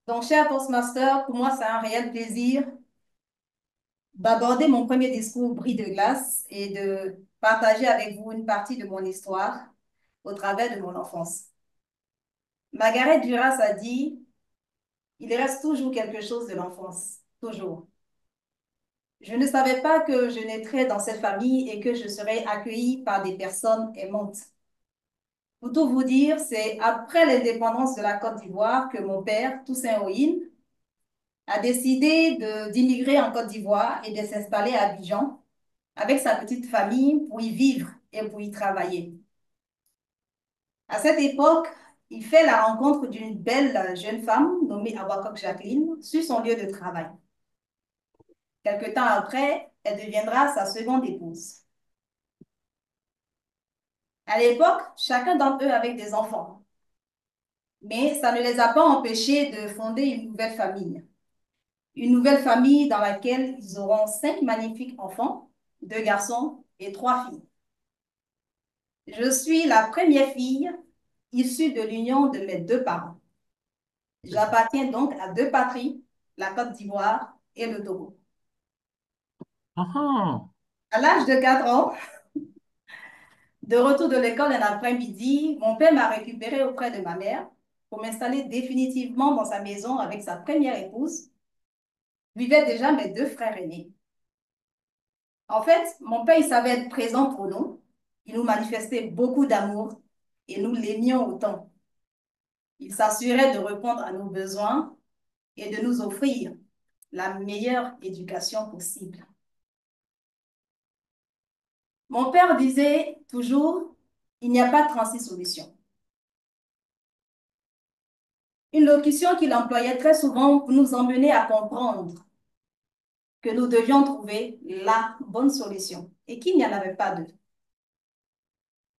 Donc, cher Toastmaster, pour moi, c'est un réel plaisir d'aborder mon premier discours bris de glace et de partager avec vous une partie de mon histoire au travers de mon enfance. Margaret Duras a dit, il reste toujours quelque chose de l'enfance, toujours. Je ne savais pas que je naîtrais dans cette famille et que je serais accueillie par des personnes aimantes. Pour tout vous dire, c'est après l'indépendance de la Côte d'Ivoire que mon père, Toussaint Oïl, a décidé d'immigrer en Côte d'Ivoire et de s'installer à Abidjan avec sa petite famille pour y vivre et pour y travailler. À cette époque, il fait la rencontre d'une belle jeune femme nommée Awakok Jacqueline sur son lieu de travail. Quelque temps après, elle deviendra sa seconde épouse. À l'époque, chacun d'entre eux avait des enfants, mais ça ne les a pas empêchés de fonder une nouvelle famille. Une nouvelle famille dans laquelle ils auront 5 magnifiques enfants, 2 garçons et 3 filles. Je suis la première fille issue de l'union de mes 2 parents. J'appartiens donc à 2 patries, la Côte d'Ivoire et le Togo. Ah, ah. À l'âge de 4 ans, de retour de l'école un après-midi, mon père m'a récupérée auprès de ma mère pour m'installer définitivement dans sa maison avec sa première épouse. Vivaient déjà mes 2 frères aînés. En fait, mon père, il savait être présent pour nous. Il nous manifestait beaucoup d'amour et nous l'aimions autant. Il s'assurait de répondre à nos besoins et de nous offrir la meilleure éducation possible. Mon père disait toujours, il n'y a pas de 36 solutions. Une locution qu'il employait très souvent pour nous emmener à comprendre que nous devions trouver la bonne solution et qu'il n'y en avait pas deux.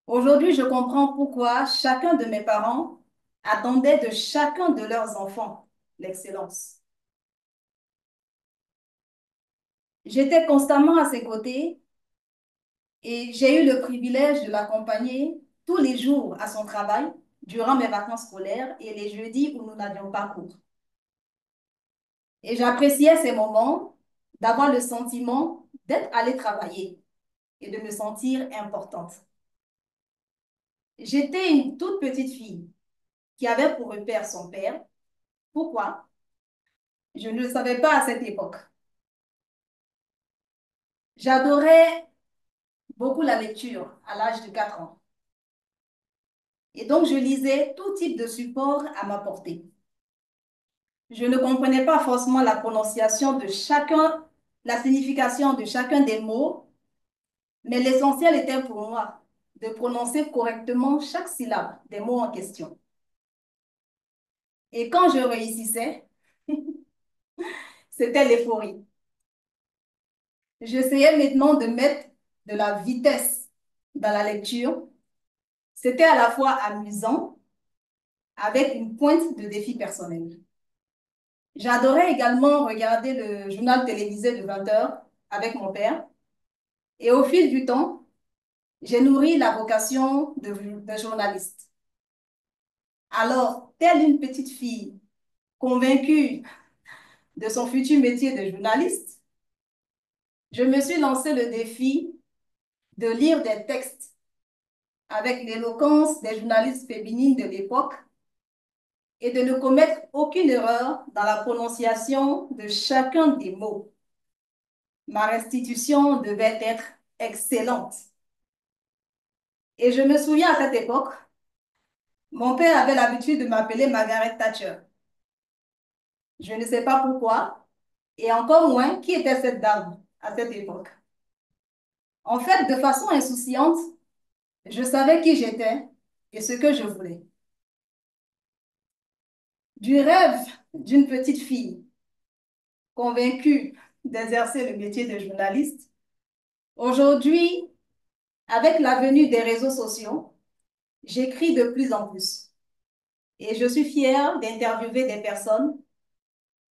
Aujourd'hui, je comprends pourquoi chacun de mes parents attendait de chacun de leurs enfants l'excellence. J'étais constamment à ses côtés et j'ai eu le privilège de l'accompagner tous les jours à son travail durant mes vacances scolaires et les jeudis où nous n'avions pas cours. Et j'appréciais ces moments d'avoir le sentiment d'être allée travailler et de me sentir importante. J'étais une toute petite fille qui avait pour repère son père. Pourquoi? Je ne le savais pas à cette époque. J'adorais beaucoup la lecture à l'âge de 4 ans. Et donc, je lisais tout type de support à ma portée. Je ne comprenais pas forcément la prononciation de chacun, la signification de chacun des mots, mais l'essentiel était pour moi de prononcer correctement chaque syllabe des mots en question. Et quand je réussissais, c'était l'euphorie. J'essayais maintenant de mettre de la vitesse dans la lecture. C'était à la fois amusant avec une pointe de défi personnel. J'adorais également regarder le journal télévisé de 20 heures avec mon père. Et au fil du temps, j'ai nourri la vocation de journaliste. Alors, telle une petite fille convaincue de son futur métier de journaliste, je me suis lancé le défi de lire des textes avec l'éloquence des journalistes féminines de l'époque et de ne commettre aucune erreur dans la prononciation de chacun des mots. Ma restitution devait être excellente. Et je me souviens à cette époque, mon père avait l'habitude de m'appeler Margaret Thatcher. Je ne sais pas pourquoi, et encore moins qui était cette dame à cette époque. En fait, de façon insouciante, je savais qui j'étais et ce que je voulais. Du rêve d'une petite fille convaincue d'exercer le métier de journaliste, aujourd'hui, avec la venue des réseaux sociaux, j'écris de plus en plus. Et je suis fière d'interviewer des personnes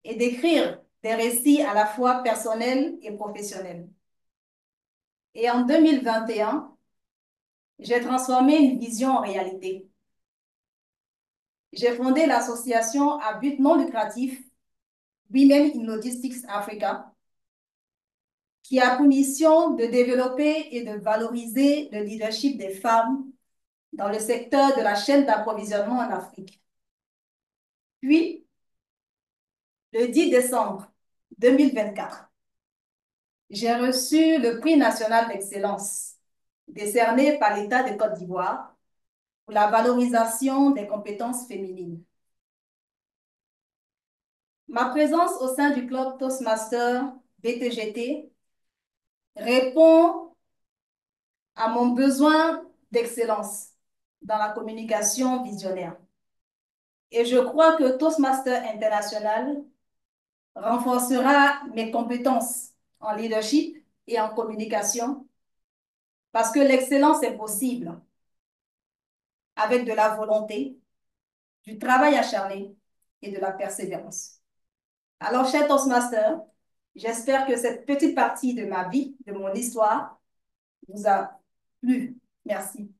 et d'écrire des récits à la fois personnels et professionnels. Et en 2021, j'ai transformé une vision en réalité. j'ai fondé l'association à but non lucratif Women in Logistics Africa, qui a pour mission de développer et de valoriser le leadership des femmes dans le secteur de la chaîne d'approvisionnement en Afrique. Puis, le 10 décembre 2024, j'ai reçu le prix national d'excellence décerné par l'État de Côte d'Ivoire pour la valorisation des compétences féminines. Ma présence au sein du club Toastmaster BTGT répond à mon besoin d'excellence dans la communication visionnaire. Et je crois que Toastmaster International renforcera mes compétences en leadership et en communication parce que l'excellence est possible avec de la volonté, du travail acharné et de la persévérance. Alors, cher Toastmaster, j'espère que cette petite partie de ma vie, de mon histoire, vous a plu. Merci.